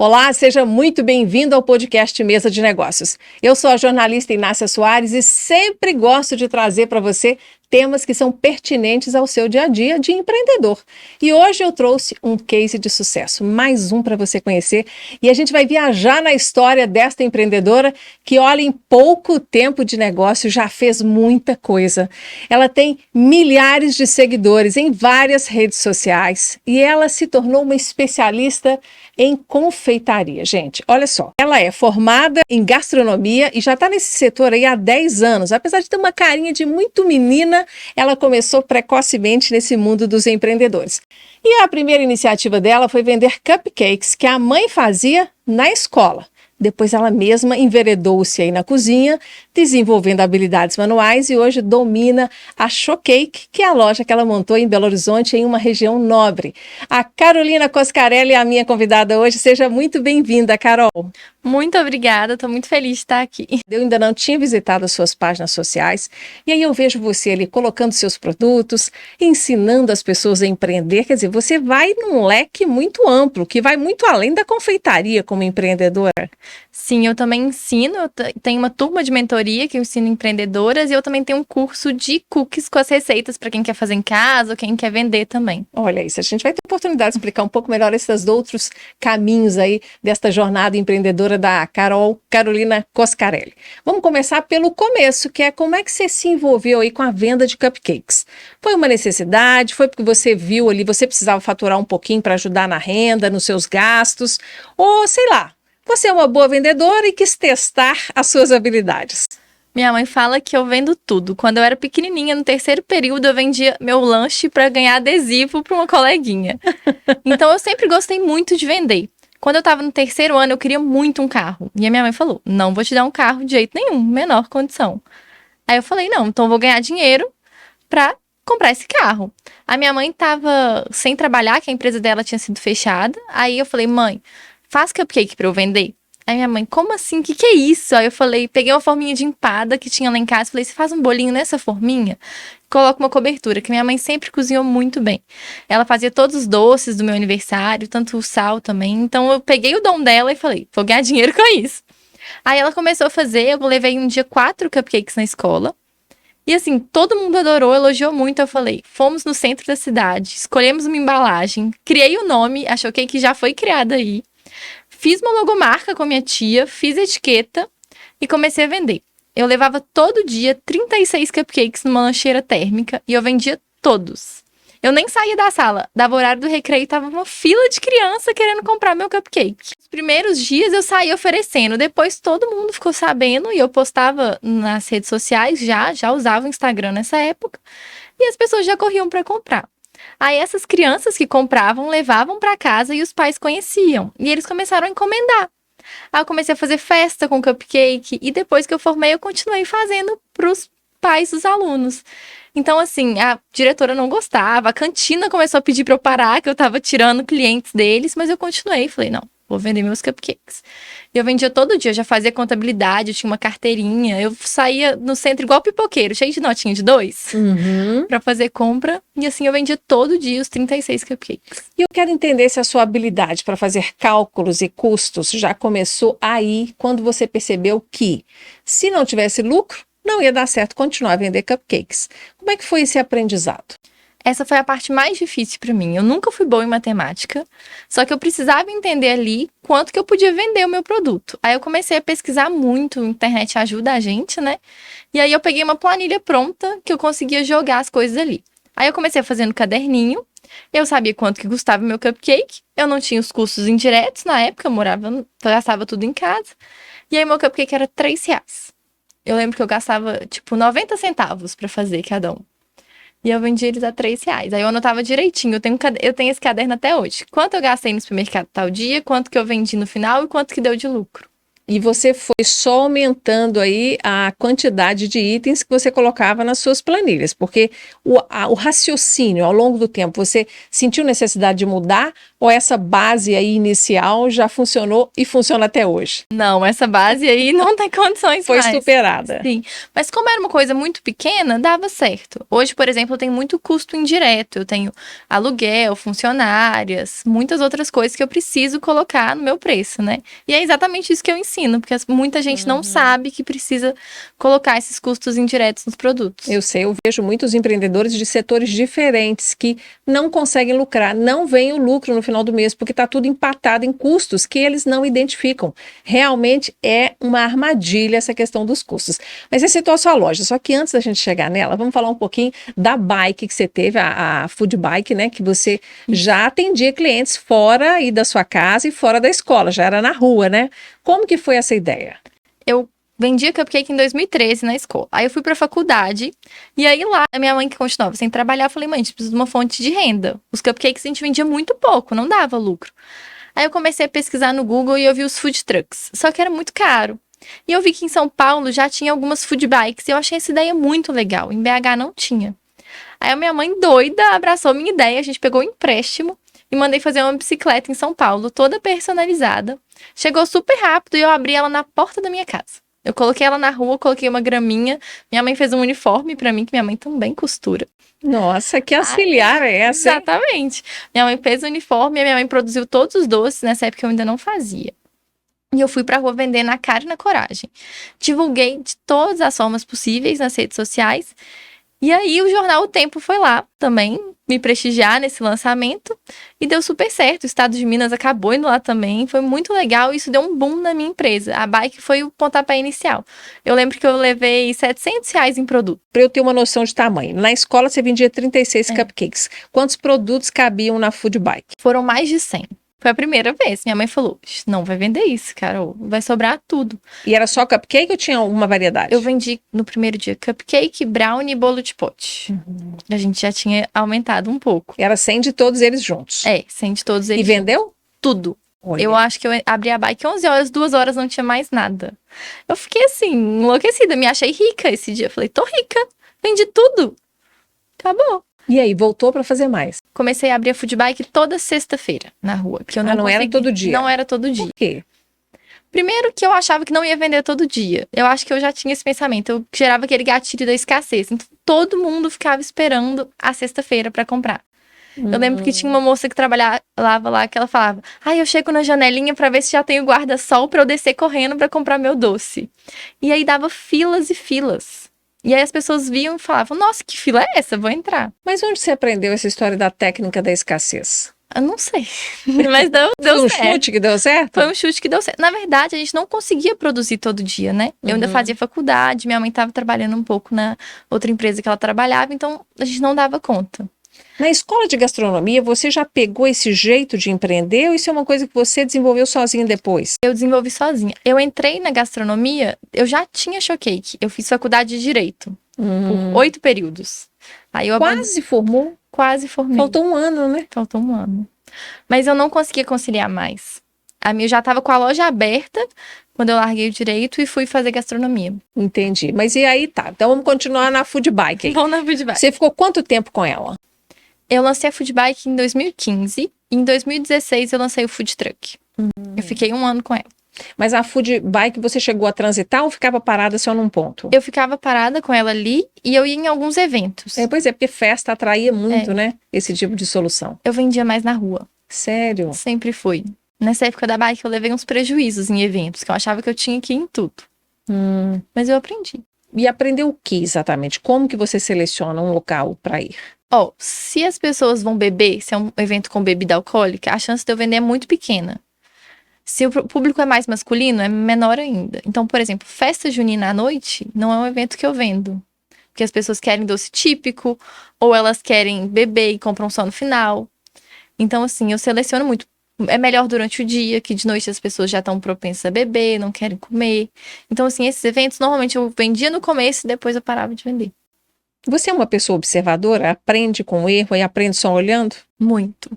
Olá, seja muito bem-vindo ao podcast Mesa de Negócios. Eu sou a jornalista Inácia Soares e sempre gosto de trazer para você temas que são pertinentes ao seu dia a dia de empreendedor. E hoje eu trouxe um case de sucesso, mais um para você conhecer, e a gente vai viajar na história desta empreendedora que, olha, em pouco tempo de negócio já fez muita coisa. Ela tem milhares de seguidores em várias redes sociais e ela se tornou uma especialista em confeitaria. Gente, olha só, ela é formada em gastronomia e já está nesse setor aí há 10 anos. Apesar de ter uma carinha de muito menina, ela começou precocemente nesse mundo dos empreendedores. E a primeira iniciativa dela foi vender cupcakes que a mãe fazia na escola. Depois ela mesma enveredou-se aí na cozinha, desenvolvendo habilidades manuais e hoje domina a Showcake, que é a loja que ela montou em Belo Horizonte, em uma região nobre. A Carolina Coscarelli é a minha convidada hoje. Seja muito bem-vinda, Carol. Muito obrigada, estou muito feliz de estar aqui. Eu ainda não tinha visitado as suas páginas sociais e aí eu vejo você ali colocando seus produtos, ensinando as pessoas a empreender. Quer dizer, você vai num leque muito amplo, que vai muito além da confeitaria como empreendedora. Sim, eu também ensino, tenho uma turma de mentoria que eu ensino empreendedoras e eu também tenho um curso de cookies com as receitas para quem quer fazer em casa ou quem quer vender também. Olha isso, a gente vai ter oportunidade de explicar um pouco melhor esses outros caminhos aí desta jornada empreendedora da Carolina Coscarelli. Vamos começar pelo começo, que é como é que você se envolveu aí com a venda de cupcakes? Foi uma necessidade? Foi porque você viu ali, você precisava faturar um pouquinho para ajudar na renda, nos seus gastos? Ou sei lá, você é uma boa vendedora e quis testar as suas habilidades? Minha mãe fala que eu vendo tudo. Quando eu era pequenininha, no terceiro período, eu vendia meu lanche para ganhar adesivo para uma coleguinha. Então, eu sempre gostei muito de vender. Quando eu tava no terceiro ano, eu queria muito um carro. E a minha mãe falou, não vou te dar um carro de jeito nenhum, menor condição. Aí eu falei, não, então eu vou ganhar dinheiro pra comprar esse carro. A minha mãe tava sem trabalhar, que a empresa dela tinha sido fechada. Aí eu falei, mãe, faz cupcake pra eu vender? Aí minha mãe, como assim? Que é isso? Aí eu falei, peguei uma forminha de empada que tinha lá em casa, falei, você faz um bolinho nessa forminha? Coloca uma cobertura, que minha mãe sempre cozinhou muito bem. Ela fazia todos os doces do meu aniversário, tanto o sal também. Então eu peguei o dom dela e falei, vou ganhar dinheiro com isso. Aí ela começou a fazer, eu levei um dia 4 cupcakes na escola. E assim, todo mundo adorou, elogiou muito. Eu falei, fomos no centro da cidade, escolhemos uma embalagem, criei o nome, a Showcake já foi criada aí. Fiz uma logomarca com a minha tia, fiz etiqueta e comecei a vender. Eu levava todo dia 36 cupcakes numa lancheira térmica e eu vendia todos. Eu nem saía da sala, dava horário do recreio e tava uma fila de criança querendo comprar meu cupcake. Os primeiros dias eu saía oferecendo, depois todo mundo ficou sabendo e eu postava nas redes sociais, já usava o Instagram nessa época e as pessoas já corriam para comprar. Aí essas crianças que compravam, levavam para casa e os pais conheciam. E eles começaram a encomendar. Aí eu comecei a fazer festa com cupcake e depois que eu formei eu continuei fazendo para os pais dos alunos. Então assim, a diretora não gostava, a cantina começou a pedir para eu parar, que eu tava tirando clientes deles, mas eu continuei, falei, não, vou vender meus cupcakes. E eu vendia todo dia, eu já fazia contabilidade, eu tinha uma carteirinha, eu saía no centro igual pipoqueiro, cheio de notinha de 2, pra fazer compra. E assim, eu vendia todo dia os 36 cupcakes. E eu quero entender se a sua habilidade para fazer cálculos e custos já começou aí, quando você percebeu que, se não tivesse lucro, não ia dar certo continuar a vender cupcakes. Como é que foi esse aprendizado? Essa foi a parte mais difícil para mim. Eu nunca fui boa em matemática, só que eu precisava entender ali quanto que eu podia vender o meu produto. Aí eu comecei a pesquisar muito, a internet ajuda a gente, né? E aí eu peguei uma planilha pronta que eu conseguia jogar as coisas ali. Aí eu comecei a fazer no caderninho, eu sabia quanto que custava o meu cupcake, eu não tinha os custos indiretos na época, eu gastava tudo em casa. E aí meu cupcake era R$3. Eu lembro que eu gastava, tipo, 90 centavos para fazer cada um. E eu vendia eles a R$3. Aí eu anotava direitinho. Eu tenho esse caderno até hoje. Quanto eu gastei no supermercado tal dia, quanto que eu vendi no final e quanto que deu de lucro. E você foi só aumentando aí a quantidade de itens que você colocava nas suas planilhas, porque o raciocínio ao longo do tempo, você sentiu necessidade de mudar ou essa base aí inicial já funcionou e funciona até hoje? Não, essa base aí não tem condições Foi mais. superada. Sim, mas como era uma coisa muito pequena, dava certo. Hoje, por exemplo, eu tenho muito custo indireto. Eu tenho aluguel, funcionárias, muitas outras coisas que eu preciso colocar no meu preço, né? E é exatamente isso que eu ensino, porque muita gente não sabe que precisa colocar esses custos indiretos nos produtos. Eu sei, eu vejo muitos empreendedores de setores diferentes que não conseguem lucrar, não veem o lucro no final do mês, porque está tudo empatado em custos que eles não identificam. Realmente é uma armadilha essa questão dos custos. Mas você citou a sua loja, só que antes da gente chegar nela, vamos falar um pouquinho da bike que você teve, a food bike, né? Que você já atendia clientes fora aí da sua casa e fora da escola, já era na rua, né? Como que foi essa ideia? Eu vendia cupcake em 2013 na escola. Aí eu fui pra faculdade, e aí lá, a minha mãe que continuava sem trabalhar, eu falei, mãe, a gente precisa de uma fonte de renda. Os cupcakes a gente vendia muito pouco, não dava lucro. Aí eu comecei a pesquisar no Google e eu vi os food trucks, só que era muito caro. E eu vi que em São Paulo já tinha algumas food bikes, e eu achei essa ideia muito legal. Em BH não tinha. Aí a minha mãe doida abraçou minha ideia, a gente pegou um empréstimo e mandei fazer uma bicicleta em São Paulo, toda personalizada. Chegou super rápido e eu abri ela na porta da minha casa. Eu coloquei ela na rua, coloquei uma graminha. Minha mãe fez um uniforme pra mim, que minha mãe também costura. Nossa, que auxiliar é essa, hein? Exatamente. Minha mãe fez o uniforme e a minha mãe produziu todos os doces. Nessa época eu ainda não fazia. E eu fui pra rua vender na cara e na coragem. Divulguei de todas as formas possíveis nas redes sociais. E aí o jornal O Tempo foi lá também me prestigiar nesse lançamento e deu super certo. O estado de Minas acabou indo lá também, foi muito legal. Isso deu um boom na minha empresa. A bike foi o pontapé inicial. Eu lembro que eu levei R$700 em produto. Para eu ter uma noção de tamanho, na escola você vendia 36 cupcakes. Quantos produtos cabiam na food bike? Foram mais de 100. Foi a primeira vez. Minha mãe falou, não vai vender isso, Carol. Vai sobrar tudo. E era só cupcake ou tinha alguma variedade? Eu vendi no primeiro dia cupcake, brownie e bolo de pote. A gente já tinha aumentado um pouco. Era 100 de todos eles juntos. 100 de todos eles. E vendeu? Tudo. Olha. Eu acho que eu abri a bike 11 horas, 2 horas não tinha mais nada. Eu fiquei assim, enlouquecida. Me achei rica esse dia. Falei, tô rica. Vendi tudo. Acabou. E aí, voltou para fazer mais? Comecei a abrir a food bike toda sexta-feira na rua. Que eu não era todo dia? Não era todo dia. Por quê? Primeiro que eu achava que não ia vender todo dia. Eu acho que eu já tinha esse pensamento. Eu gerava aquele gatilho da escassez. Então, todo mundo ficava esperando a sexta-feira para comprar. Eu lembro que tinha uma moça que trabalhava lá, que ela falava, eu chego na janelinha pra ver se já tem o guarda-sol pra eu descer correndo pra comprar meu doce. E aí dava filas e filas. E aí as pessoas viam e falavam, nossa, que fila é essa? Vou entrar. Mas onde você aprendeu essa história da técnica da escassez? Eu não sei, mas deu Foi um certo. chute que deu certo? Foi um chute que deu certo. Na verdade, a gente não conseguia produzir todo dia, né? Eu ainda fazia faculdade, minha mãe estava trabalhando um pouco na outra empresa que ela trabalhava, então a gente não dava conta. Na escola de gastronomia, você já pegou esse jeito de empreender ou isso é uma coisa que você desenvolveu sozinha depois? Eu desenvolvi sozinha. Eu entrei na gastronomia, eu já tinha showcake. Eu fiz faculdade de Direito por 8 períodos. Aí eu Quase formou? Quase formei. Faltou um ano, né? Faltou um ano. Mas eu não conseguia conciliar mais. Eu já estava com a loja aberta quando eu larguei o Direito e fui fazer gastronomia. Entendi. Mas e aí tá. Então vamos continuar na food bike. Vamos na food bike. Você ficou quanto tempo com ela? Eu lancei a food bike em 2015 e em 2016 eu lancei o food truck. Eu fiquei 1 ano com ela. Mas a food bike você chegou a transitar ou ficava parada só num ponto? Eu ficava parada com ela ali e eu ia em alguns eventos. Pois é, porque festa atraía muito, né? Esse tipo de solução. Eu vendia mais na rua. Sério? Sempre foi. Nessa época da bike eu levei uns prejuízos em eventos, que eu achava que eu tinha que ir em tudo. Mas eu aprendi. E aprendeu o que exatamente? Como que você seleciona um local para ir? Se as pessoas vão beber, se é um evento com bebida alcoólica, a chance de eu vender é muito pequena. Se o público é mais masculino, é menor ainda. Então, por exemplo, festa junina à noite não é um evento que eu vendo. Porque as pessoas querem doce típico, ou elas querem beber e compram só no final. Então, assim, eu seleciono muito. É melhor durante o dia, que de noite as pessoas já estão propensas a beber, não querem comer. Então, assim, esses eventos, normalmente eu vendia no começo e depois eu parava de vender. Você é uma pessoa observadora? Aprende com o erro e aprende só olhando? Muito.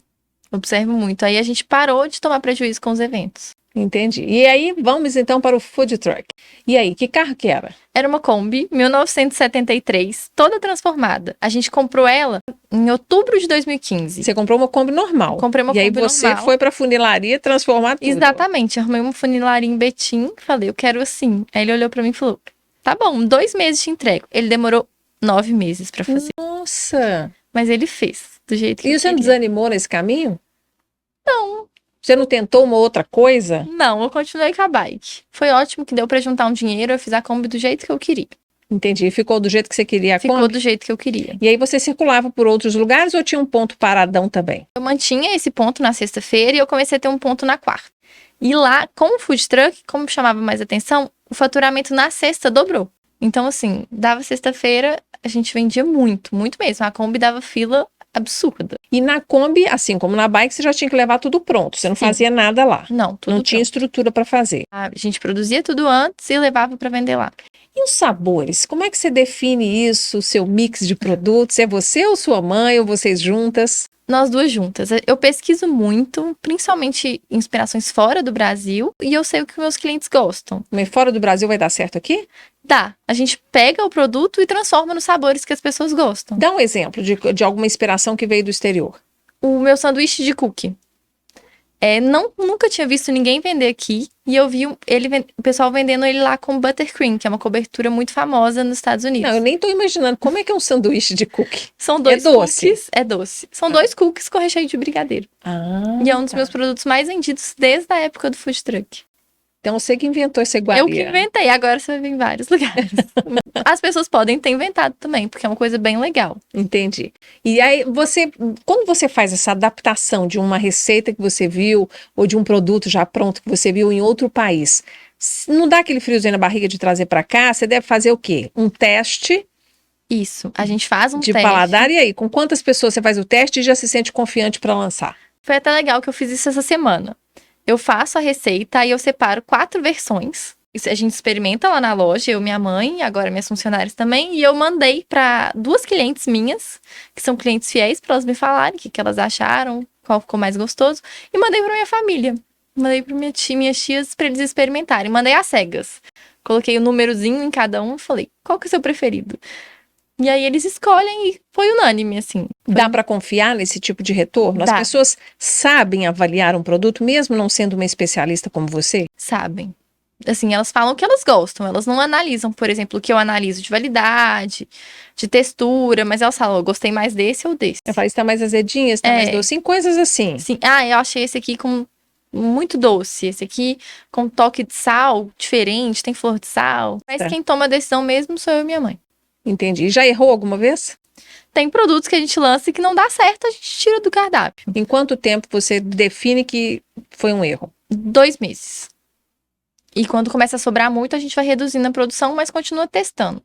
Observo muito. Aí a gente parou de tomar prejuízo com os eventos. Entendi. E aí, vamos então para o food truck. E aí, que carro que era? Era uma Kombi, 1973, toda transformada. A gente comprou ela em outubro de 2015. Você comprou uma Kombi normal. Comprei uma E aí Kombi você normal. foi para a funilaria transformar tudo. Exatamente. Arrumei uma funilaria em Betim, falei, eu quero assim. Aí ele olhou pra mim e falou, tá bom, 2 meses te entrego. Ele demorou 9 meses pra fazer. Nossa! Mas ele fez, do jeito que E eu você não queria. desanimou nesse caminho? Não, Você não tentou uma outra coisa? não, eu continuei com a bike. Foi ótimo que deu pra juntar um dinheiro, eu fiz a Kombi do jeito que eu queria. Entendi. Ficou do jeito que você queria a Ficou Kombi? do jeito que eu queria. E aí você circulava por outros lugares ou tinha um ponto paradão também? Eu mantinha esse ponto na sexta-feira e eu comecei a ter um ponto na quarta. E lá, com o food truck, como chamava mais atenção, o faturamento na sexta dobrou. Então, assim, dava sexta-feira, a gente vendia muito, muito mesmo. A Kombi dava fila absurda. E na Kombi, assim como na bike, você já tinha que levar tudo pronto. Você não Sim. fazia nada lá. Não, tudo Não tinha pronto. estrutura para fazer. A gente produzia tudo antes e levava pra vender lá. E os sabores? Como é que você define isso, o seu mix de produtos? É você ou sua mãe, ou vocês juntas? Nós duas juntas. Eu pesquiso muito, principalmente inspirações fora do Brasil, e eu sei o que meus clientes gostam. Mas fora do Brasil vai dar certo aqui? Dá. A gente pega o produto e transforma nos sabores que as pessoas gostam. Dá um exemplo de alguma inspiração que veio do exterior. O meu sanduíche de cookie. Nunca tinha visto ninguém vender aqui. E eu vi o pessoal vendendo ele lá com buttercream, que é uma cobertura muito famosa nos Estados Unidos. Não, eu nem tô imaginando como é que é um sanduíche de cookie. São 2 doce? cookies. É doce. São 2 cookies com recheio de brigadeiro. Ah, E é um dos tá. meus produtos mais vendidos desde a época do food truck. Então você que inventou essa iguaria. Eu que inventei, agora você vai ver em vários lugares. As pessoas podem ter inventado também, porque é uma coisa bem legal. Entendi. E aí quando você faz essa adaptação de uma receita que você viu ou de um produto já pronto que você viu em outro país, não dá aquele friozinho na barriga de trazer para cá? Você deve fazer o quê? Um teste Isso, a gente faz um de teste. paladar e aí, com quantas pessoas você faz o teste e já se sente confiante para lançar? Foi até legal que eu fiz isso essa semana. Eu faço a receita e eu separo 4 versões. Isso a gente experimenta lá na loja, eu, minha mãe, e agora minhas funcionárias também. E eu mandei para 2 clientes minhas, que são clientes fiéis, para elas me falarem o que elas acharam, qual ficou mais gostoso. E mandei para minha família. Mandei para minhas tias para eles experimentarem. Mandei às cegas. Coloquei o númerozinho em cada um e falei, qual que é o seu preferido? E aí eles escolhem e foi unânime, assim. Dá para confiar nesse tipo de retorno? As Dá. pessoas sabem avaliar um produto, mesmo não sendo uma especialista como você? Sabem. Assim, elas falam o que elas gostam. Elas não analisam, por exemplo, o que eu analiso de validade, de textura, mas elas falam, eu gostei mais desse ou desse. Eu falo, está mais azedinha, está mais docinho, coisas assim. Sim. Eu achei esse aqui com muito doce. Esse aqui com toque de sal diferente, tem flor de sal. Mas Tá. quem toma a decisão mesmo sou eu e minha mãe. Entendi. Já errou alguma vez? Tem produtos que a gente lança e que não dá certo, a gente tira do cardápio. Em quanto tempo você define que foi um erro? 2 meses. E quando começa a sobrar muito, a gente vai reduzindo a produção, mas continua testando.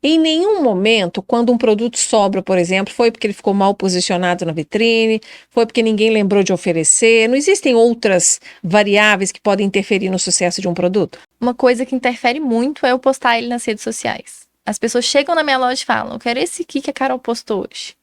Em nenhum momento, quando um produto sobra, por exemplo, foi porque ele ficou mal posicionado na vitrine, foi porque ninguém lembrou de oferecer. Não existem outras variáveis que podem interferir no sucesso de um produto? Uma coisa que interfere muito é eu postar ele nas redes sociais. As pessoas chegam na minha loja e falam, eu quero esse aqui que a Carol postou hoje.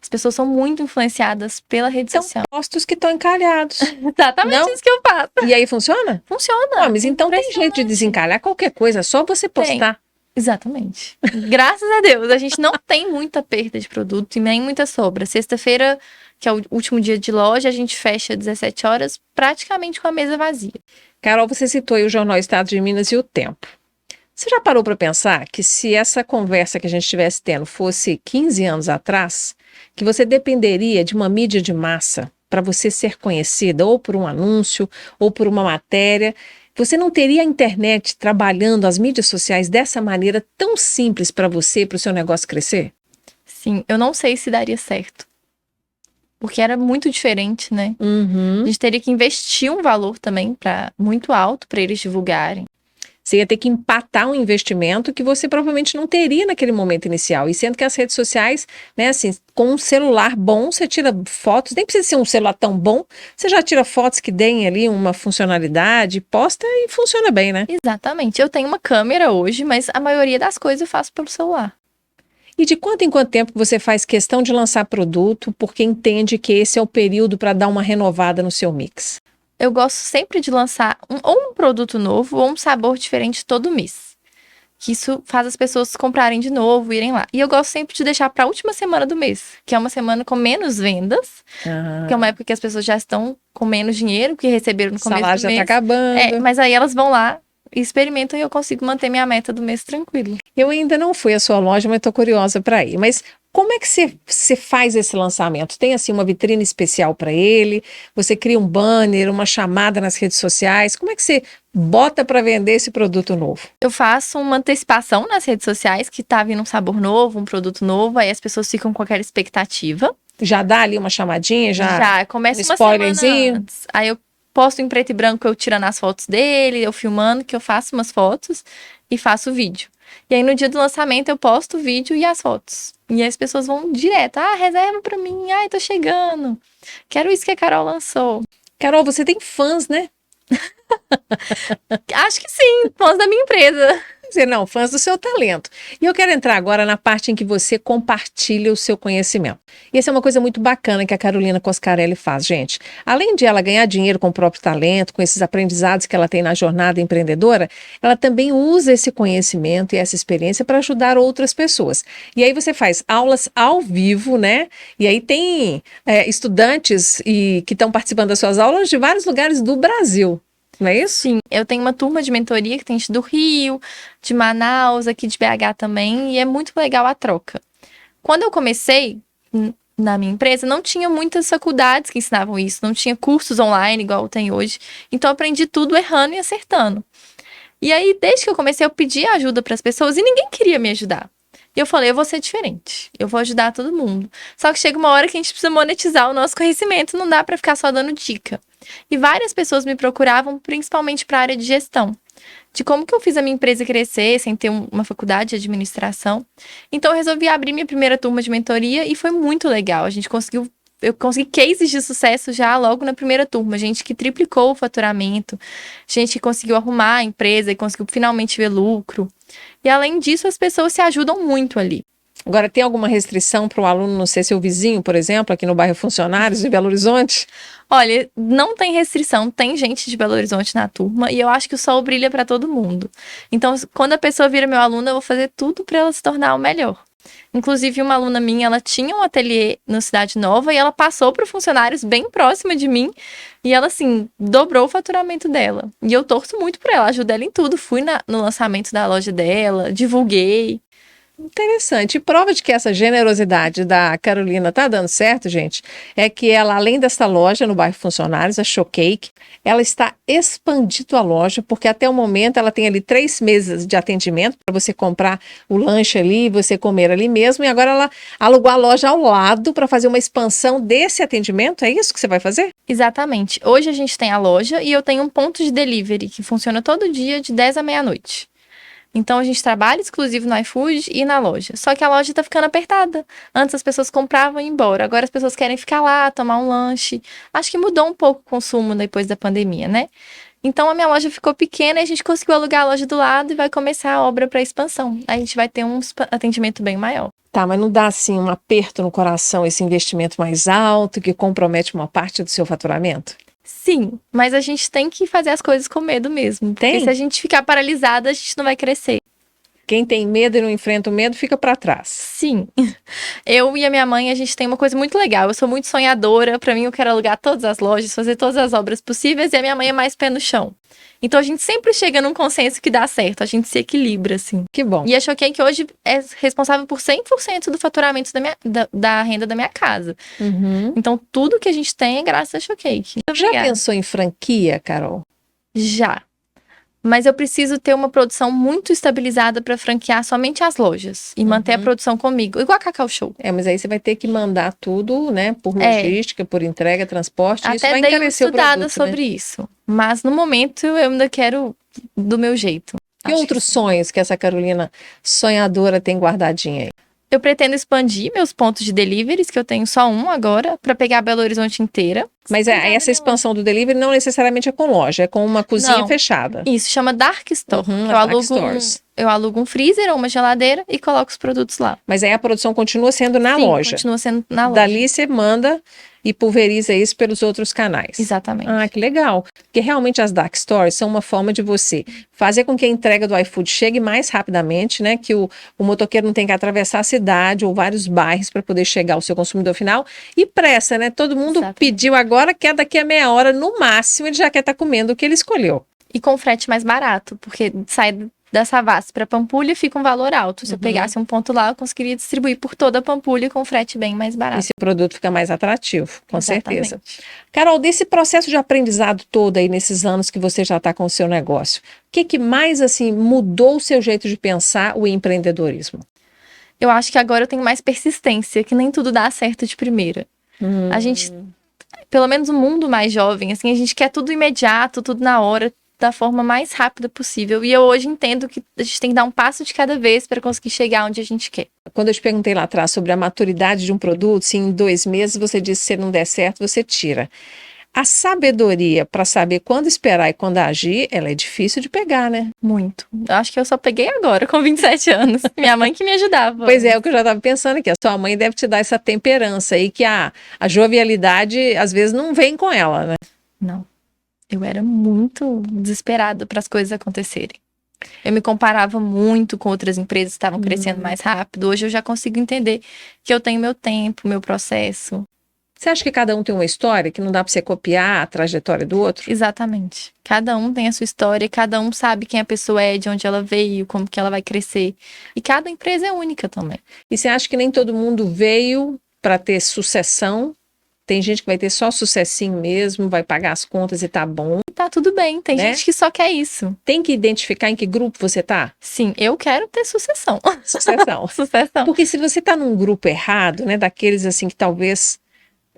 As pessoas são muito influenciadas pela rede São social. postos que estão encalhados. Exatamente Não? isso que eu faço. E aí funciona? Funciona. Ah, mas então tem jeito de desencalhar qualquer coisa, é só você postar. Exatamente. Graças a Deus, a gente não tem muita perda de produto e nem muita sobra. Sexta-feira, que é o último dia de loja, a gente fecha 17 horas praticamente com a mesa vazia. Carol, você citou aí o Jornal Estado de Minas e o Tempo. Você já parou para pensar que se essa conversa que a gente estivesse tendo fosse 15 anos atrás, que você dependeria de uma mídia de massa para você ser conhecida, ou por um anúncio, ou por uma matéria, você não teria a internet trabalhando as mídias sociais dessa maneira tão simples para você, para o seu negócio crescer? Sim, eu não sei se daria certo. Porque era muito diferente, né? A gente teria que investir um valor também muito alto para eles divulgarem. Você ia ter que empatar um investimento que você provavelmente não teria naquele momento inicial. E sendo que as redes sociais, né, assim, com um celular bom, você tira fotos, nem precisa ser um celular tão bom, você já tira fotos que deem ali uma funcionalidade, posta e funciona bem, né? Exatamente. Eu tenho uma câmera hoje, mas a maioria das coisas eu faço pelo celular. E de quanto em quanto tempo você faz questão de lançar produto porque entende que esse é o período para dar uma renovada no seu mix? eu gosto sempre de lançar ou um produto novo ou um sabor diferente todo mês. Que isso faz as pessoas comprarem de novo, irem lá. E eu gosto sempre de deixar para a última semana do mês, que é uma semana com menos vendas, que é uma época que as pessoas já estão com menos dinheiro que receberam no começo do mês. O salário já tá acabando. Mas aí elas vão lá e experimentam e eu consigo manter minha meta do mês tranquilo. Eu ainda não fui à sua loja, mas estou curiosa para ir. Mas como é que você faz esse lançamento? Tem assim uma vitrine especial para ele? Você cria um banner, uma chamada nas redes sociais? Como é que você bota para vender esse produto novo? Eu faço uma antecipação nas redes sociais que tá vindo um sabor novo, um produto novo, aí as pessoas ficam com aquela expectativa. Já dá ali uma chamadinha? Já começa um uma semana spoilerzinho? antes. Aí eu posto em preto e branco, eu tirando as fotos dele, eu filmando, que eu faço umas fotos e faço o vídeo. E aí no dia do lançamento eu posto o vídeo e as fotos. E aí as pessoas vão direto, reserva pra mim, tô chegando. Quero isso que a Carol lançou. Carol, você tem fãs, né? Acho que sim, fãs da minha empresa. Quer dizer, não, fãs do seu talento. E eu quero entrar agora na parte em que você compartilha o seu conhecimento. E essa é uma coisa muito bacana que a Carolina Coscarelli faz, gente. Além de ela ganhar dinheiro com o próprio talento, com esses aprendizados que ela tem na jornada empreendedora, ela também usa esse conhecimento e essa experiência para ajudar outras pessoas. E aí você faz aulas ao vivo, né? E aí tem estudantes que estão participando das suas aulas de vários lugares do Brasil. Não é isso? Sim, eu tenho uma turma de mentoria que tem do Rio, de Manaus, aqui de BH também, e é muito legal a troca. Quando eu comecei na minha empresa, não tinha muitas faculdades que ensinavam isso, não tinha cursos online igual tem hoje, então eu aprendi tudo errando e acertando. E aí, desde que eu comecei, eu pedi ajuda para as pessoas e ninguém queria me ajudar. E eu falei, eu vou ser diferente, eu vou ajudar todo mundo. Só que chega uma hora que a gente precisa monetizar o nosso conhecimento, não dá para ficar só dando dica. E várias pessoas me procuravam, principalmente para a área de gestão, de como que eu fiz a minha empresa crescer sem ter uma faculdade de administração. Então eu resolvi abrir minha primeira turma de mentoria e foi muito legal. Eu consegui cases de sucesso já logo na primeira turma, gente que triplicou o faturamento, gente que conseguiu arrumar a empresa e conseguiu finalmente ver lucro. E além disso, as pessoas se ajudam muito ali. Agora, tem alguma restrição para o aluno não ser seu vizinho, por exemplo, aqui no bairro Funcionários, em Belo Horizonte? Olha, não tem restrição, tem gente de Belo Horizonte na turma e eu acho que o sol brilha para todo mundo. Então, quando a pessoa vira meu aluno, eu vou fazer tudo para ela se tornar o melhor. Inclusive, uma aluna minha, ela tinha um ateliê na Cidade Nova e ela passou para funcionários bem próxima de mim e ela, assim, dobrou o faturamento dela. E eu torço muito por ela, ajudo ela em tudo. Fui no lançamento da loja dela, divulguei. Interessante. E prova de que essa generosidade da Carolina tá dando certo, gente, é que ela, além dessa loja no bairro Funcionários, a Showcake, ela está expandindo a loja, porque até o momento ela tem ali 3 meses de atendimento para você comprar o lanche ali, você comer ali mesmo, e agora ela alugou a loja ao lado para fazer uma expansão desse atendimento. É isso que você vai fazer? Exatamente. Hoje a gente tem a loja e eu tenho um ponto de delivery que funciona todo dia de 10 à meia-noite. Então, a gente trabalha exclusivo no iFood e na loja. Só que a loja tá ficando apertada. Antes as pessoas compravam e iam embora. Agora as pessoas querem ficar lá, tomar um lanche. Acho que mudou um pouco o consumo depois da pandemia, né? Então, a minha loja ficou pequena e a gente conseguiu alugar a loja do lado e vai começar a obra para expansão. Aí a gente vai ter um atendimento bem maior. Tá, mas não dá assim um aperto no coração esse investimento mais alto que compromete uma parte do seu faturamento? Sim, mas a gente tem que fazer as coisas com medo mesmo. Tem? Porque se a gente ficar paralisada, a gente não vai crescer. Quem tem medo e não enfrenta o medo fica para trás. Sim. Eu e a minha mãe, a gente tem uma coisa muito legal. Eu sou muito sonhadora. Pra mim, eu quero alugar todas as lojas, fazer todas as obras possíveis. E a minha mãe é mais pé no chão. Então, a gente sempre chega num consenso que dá certo. A gente se equilibra, assim. Que bom. E a Showcake hoje é responsável por 100% do faturamento da renda da minha casa. Uhum. Então, tudo que a gente tem é graças à Showcake. Já pensou em franquia, Carol? Já. Mas eu preciso ter uma produção muito estabilizada para franquear somente as lojas e manter a produção comigo, igual a Cacau Show. Mas aí você vai ter que mandar tudo, né, por logística, por entrega, transporte, Até isso vai dei uma encarecer o estudada produto, sobre né? isso. Mas no momento eu ainda quero do meu jeito. E outros sonhos que essa Carolina sonhadora tem guardadinha aí? Eu pretendo expandir meus pontos de deliveries, que eu tenho só um agora, para pegar Belo Horizonte inteira. Mas essa expansão do delivery não necessariamente é com loja, é com uma cozinha Não. fechada. Isso, chama Dark Store. Uhum, Eu as dark alugo stores. eu alugo um freezer ou uma geladeira e coloco os produtos lá. Mas aí a produção continua sendo na Sim, loja. continua sendo na loja. Dali você manda e pulveriza isso pelos outros canais. Exatamente. Ah, que legal. Porque realmente as dark stores são uma forma de você fazer com que a entrega do iFood chegue mais rapidamente, né? Que o motoqueiro não tenha que atravessar a cidade ou vários bairros para poder chegar ao seu consumidor final. E pressa, né? Todo mundo Exatamente. pediu agora, quer daqui a meia hora, no máximo, ele já quer estar comendo o que ele escolheu. E com frete mais barato, porque sai da Savassi para Pampulha fica um valor alto. Se eu pegasse um ponto lá, eu conseguiria distribuir por toda a Pampulha com frete bem mais barato. Esse produto fica mais atrativo, com Exatamente. certeza. Carol, desse processo de aprendizado todo aí, nesses anos que você já está com o seu negócio, o que mais, assim, mudou o seu jeito de pensar o empreendedorismo? Eu acho que agora eu tenho mais persistência, que nem tudo dá certo de primeira. A gente, pelo menos o mundo mais jovem, assim, a gente quer tudo imediato, tudo na hora, da forma mais rápida possível. E eu hoje entendo que a gente tem que dar um passo de cada vez para conseguir chegar onde a gente quer. Quando eu te perguntei lá atrás sobre a maturidade de um produto, se em 2 meses você disse que se não der certo, você tira. A sabedoria para saber quando esperar e quando agir, ela é difícil de pegar, né? Muito. Eu acho que eu só peguei agora, com 27 anos. Minha mãe que me ajudava. Pois é, o que eu já estava pensando aqui. A sua mãe deve te dar essa temperança aí, que a jovialidade, às vezes, não vem com ela, né? Não. Eu era muito desesperada para as coisas acontecerem. Eu me comparava muito com outras empresas que estavam crescendo mais rápido. Hoje eu já consigo entender que eu tenho meu tempo, meu processo. Você acha que cada um tem uma história, que não dá para você copiar a trajetória do outro? Exatamente. Cada um tem a sua história, cada um sabe quem a pessoa é, de onde ela veio, como que ela vai crescer. E cada empresa é única também. E você acha que nem todo mundo veio para ter sucessão? Tem gente que vai ter só sucessinho mesmo, vai pagar as contas e tá bom. E tá tudo bem, tem Né? gente que só quer isso. Tem que identificar em que grupo você tá? Sim, eu quero ter sucessão. Sucessão. Sucessão. Porque se você tá num grupo errado, né, daqueles assim que talvez,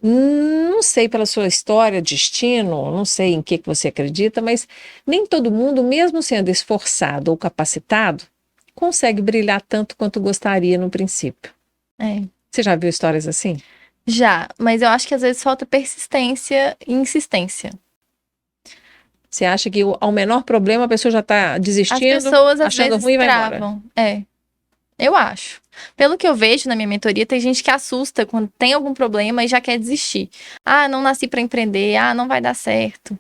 não sei pela sua história, destino, não sei em que você acredita, mas nem todo mundo, mesmo sendo esforçado ou capacitado, consegue brilhar tanto quanto gostaria no princípio. É. Você já viu histórias assim? Já, mas eu acho que às vezes falta persistência e insistência. Você acha que ao menor problema a pessoa já está As desistindo, pessoas às achando vezes ruim e vai embora? travam. É. Eu acho. Pelo que eu vejo na minha mentoria, tem gente que assusta quando tem algum problema e já quer desistir. Ah, não nasci para empreender. Ah, não vai dar certo.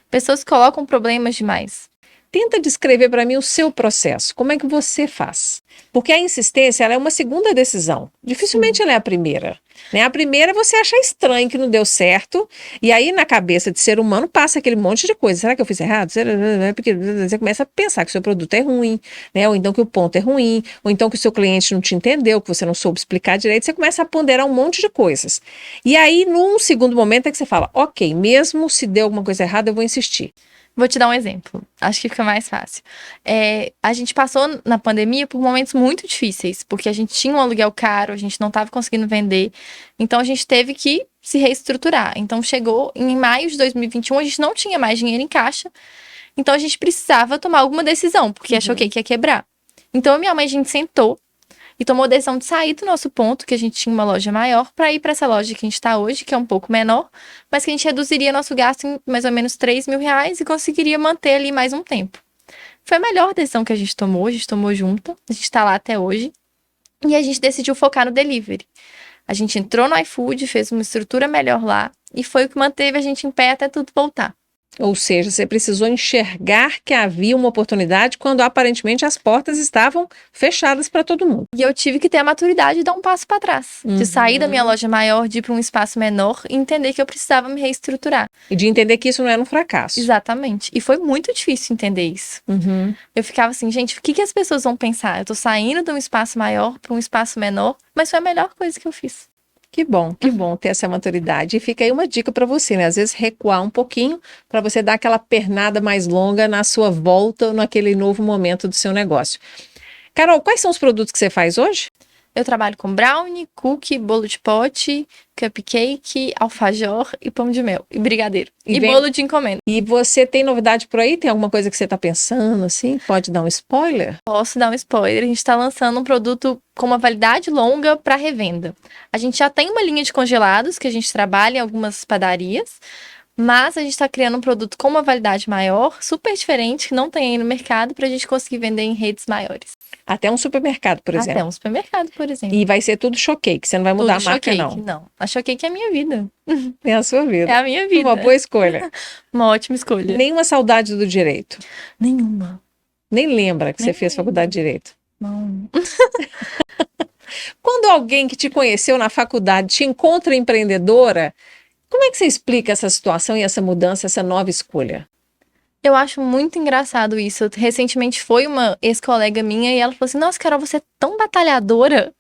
Pessoas que colocam problemas demais. Tenta descrever para mim o seu processo. Como é que você faz? Porque a insistência ela é uma segunda decisão. Dificilmente ela é a primeira. Né? A primeira você acha estranho que não deu certo. E aí na cabeça de ser humano passa aquele monte de coisa. Será que eu fiz errado? Porque você começa a pensar que o seu produto é ruim. Né? Ou então que o ponto é ruim. Ou então que o seu cliente não te entendeu. Que você não soube explicar direito. Você começa a ponderar um monte de coisas. E aí num segundo momento é que você fala, ok, mesmo se deu alguma coisa errada eu vou insistir. Vou te dar um exemplo. Acho que fica mais fácil. A gente passou na pandemia por momentos muito difíceis, porque a gente tinha um aluguel caro, a gente não estava conseguindo vender. Então, a gente teve que se reestruturar. Então, chegou em maio de 2021, a gente não tinha mais dinheiro em caixa. Então, a gente precisava tomar alguma decisão, porque achou que ia quebrar. Então, a minha mãe, a gente sentou e tomou a decisão de sair do nosso ponto, que a gente tinha uma loja maior, para ir para essa loja que a gente está hoje, que é um pouco menor, mas que a gente reduziria nosso gasto em mais ou menos R$3.000 e conseguiria manter ali mais um tempo. Foi a melhor decisão que a gente tomou junto, a gente está lá até hoje, e a gente decidiu focar no delivery. A gente entrou no iFood, fez uma estrutura melhor lá, e foi o que manteve a gente em pé até tudo voltar. Ou seja, você precisou enxergar que havia uma oportunidade quando aparentemente as portas estavam fechadas para todo mundo. E eu tive que ter a maturidade de dar um passo para trás. De sair da minha loja maior, de ir para um espaço menor e entender que eu precisava me reestruturar. E de entender que isso não era um fracasso. Exatamente. E foi muito difícil entender isso. Eu ficava assim, gente, o que as pessoas vão pensar? Eu tô saindo de um espaço maior para um espaço menor, mas foi a melhor coisa que eu fiz. Que bom ter essa maturidade. E fica aí uma dica para você, né? Às vezes recuar um pouquinho para você dar aquela pernada mais longa na sua volta, naquele novo momento do seu negócio. Carol, quais são os produtos que você faz hoje? Eu trabalho com brownie, cookie, bolo de pote, cupcake, alfajor e pão de mel. E brigadeiro. E bolo de encomenda. E você tem novidade por aí? Tem alguma coisa que você está pensando, assim? Pode dar um spoiler? Posso dar um spoiler. A gente está lançando um produto com uma validade longa para revenda. A gente já tem uma linha de congelados que a gente trabalha em algumas padarias, Mas a gente está criando um produto com uma validade maior, super diferente, que não tem aí no mercado, para a gente conseguir vender em redes maiores. Até um supermercado, por exemplo. Até um supermercado, por exemplo. E vai ser tudo Showcake, você não vai mudar Tudo a marca, Showcake, não. A Showcake é a minha vida. É a sua vida. É a minha vida. Uma boa escolha. Uma ótima escolha. Nenhuma saudade do direito. Nenhuma. Nem lembra que Nem você fez faculdade de direito. Não. Quando alguém que te conheceu na faculdade te encontra empreendedora, como é que você explica essa situação e essa mudança, essa nova escolha? Eu acho muito engraçado isso. Recentemente foi uma ex-colega minha e ela falou assim: Nossa, Carol, você é tão batalhadora.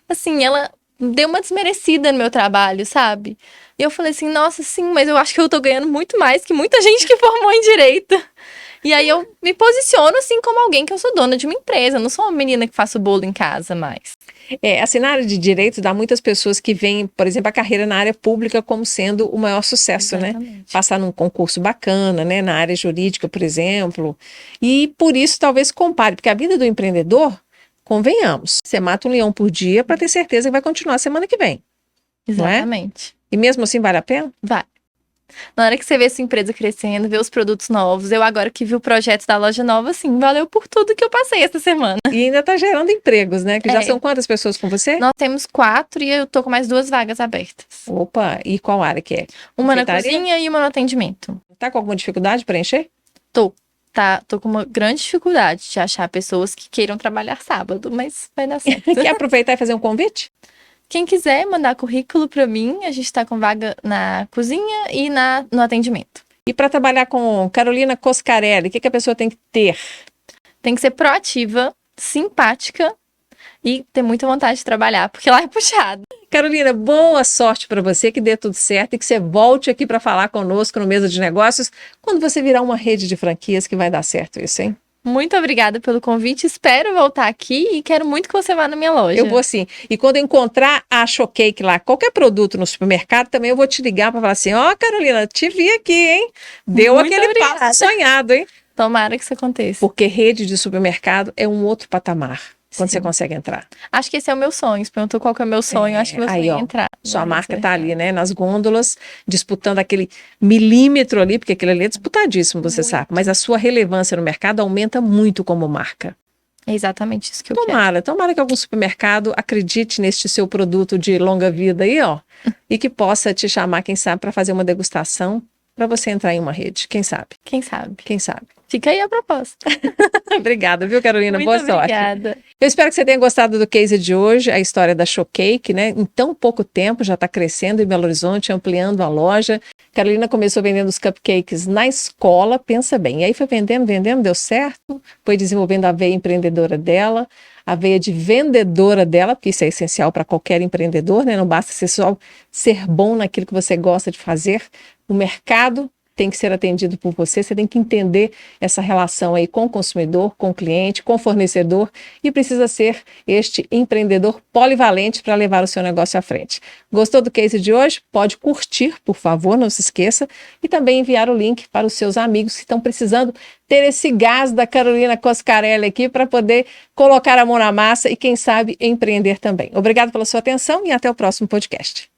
Assim, ela deu uma desmerecida no meu trabalho, sabe? E eu falei assim: Nossa, sim, mas eu acho que eu tô ganhando muito mais que muita gente que formou em direito. E aí eu me posiciono assim como alguém que eu sou dona de uma empresa. Eu não sou uma menina que faço bolo em casa mais. Assim, na área de direito, dá muitas pessoas que veem, por exemplo, a carreira na área pública como sendo o maior sucesso, né? Exatamente. Passar num concurso bacana, né? Na área jurídica, por exemplo. E por isso, talvez compare, porque a vida do empreendedor, convenhamos, você mata um leão por dia para ter certeza que vai continuar semana que vem. Não é? Exatamente. E mesmo assim, vale a pena? Vai. Na hora que você vê sua empresa crescendo, vê os produtos novos, eu agora que vi o projeto da loja nova, assim, valeu por tudo que eu passei essa semana. E ainda está gerando empregos, né? Que já são quantas pessoas com você? Nós temos 4 e eu tô com mais 2 vagas abertas. Opa, e qual área que é? Uma na Confeitaria? cozinha e uma no atendimento. Tá com alguma dificuldade para encher? Tô com uma grande dificuldade de achar pessoas que queiram trabalhar sábado, mas vai dar certo. Quer aproveitar e fazer um convite? Quem quiser mandar currículo pra mim, a gente tá com vaga na cozinha e no atendimento. E para trabalhar com Carolina Coscarelli, o que a pessoa tem que ter? Tem que ser proativa, simpática e ter muita vontade de trabalhar, porque lá é puxado. Carolina, boa sorte para você, que dê tudo certo e que você volte aqui para falar conosco no Mesa de Negócios quando você virar uma rede de franquias, que vai dar certo isso, hein? Muito obrigada pelo convite, espero voltar aqui e quero muito que você vá na minha loja. Eu vou sim. E quando eu encontrar a Showcake lá, qualquer produto no supermercado, também eu vou te ligar para falar assim: ó, Carolina, te vi aqui, hein? Deu Muito aquele obrigada. passo sonhado, hein? Tomara que isso aconteça. Porque rede de supermercado é um outro patamar quando Sim. você consegue entrar. Acho que esse é o meu sonho. Você perguntou qual que é o meu sonho. Acho que meu aí, sonho ó, é entrar. Sua marca tá ali, né? Nas gôndolas, disputando aquele milímetro ali, porque aquele ali é disputadíssimo, você Muito. sabe. Mas a sua relevância no mercado aumenta muito como marca. É exatamente isso que eu quero. Tomara que algum supermercado acredite neste seu produto de longa vida aí, ó, e que possa te chamar, quem sabe, para fazer uma degustação, para você entrar em uma rede. Quem sabe? Quem sabe? Quem sabe? Fica aí a proposta. Obrigada, viu, Carolina? Muito Boa sorte. obrigada. Eu espero que você tenha gostado do case de hoje, a história da Showcake, né? Em tão pouco tempo já está crescendo em Belo Horizonte, ampliando a loja. Carolina começou vendendo os cupcakes na escola, pensa bem. E aí foi vendendo, deu certo. Foi desenvolvendo a veia empreendedora dela, a veia de vendedora dela, porque isso é essencial para qualquer empreendedor, né? Não basta só ser bom naquilo que você gosta de fazer. O mercado tem que ser atendido por você tem que entender essa relação aí com o consumidor, com o cliente, com o fornecedor e precisa ser este empreendedor polivalente para levar o seu negócio à frente. Gostou do case de hoje? Pode curtir, por favor, não se esqueça, e também enviar o link para os seus amigos que estão precisando ter esse gás da Carolina Coscarelli aqui para poder colocar a mão na massa e, quem sabe, empreender também. Obrigado pela sua atenção e até o próximo podcast.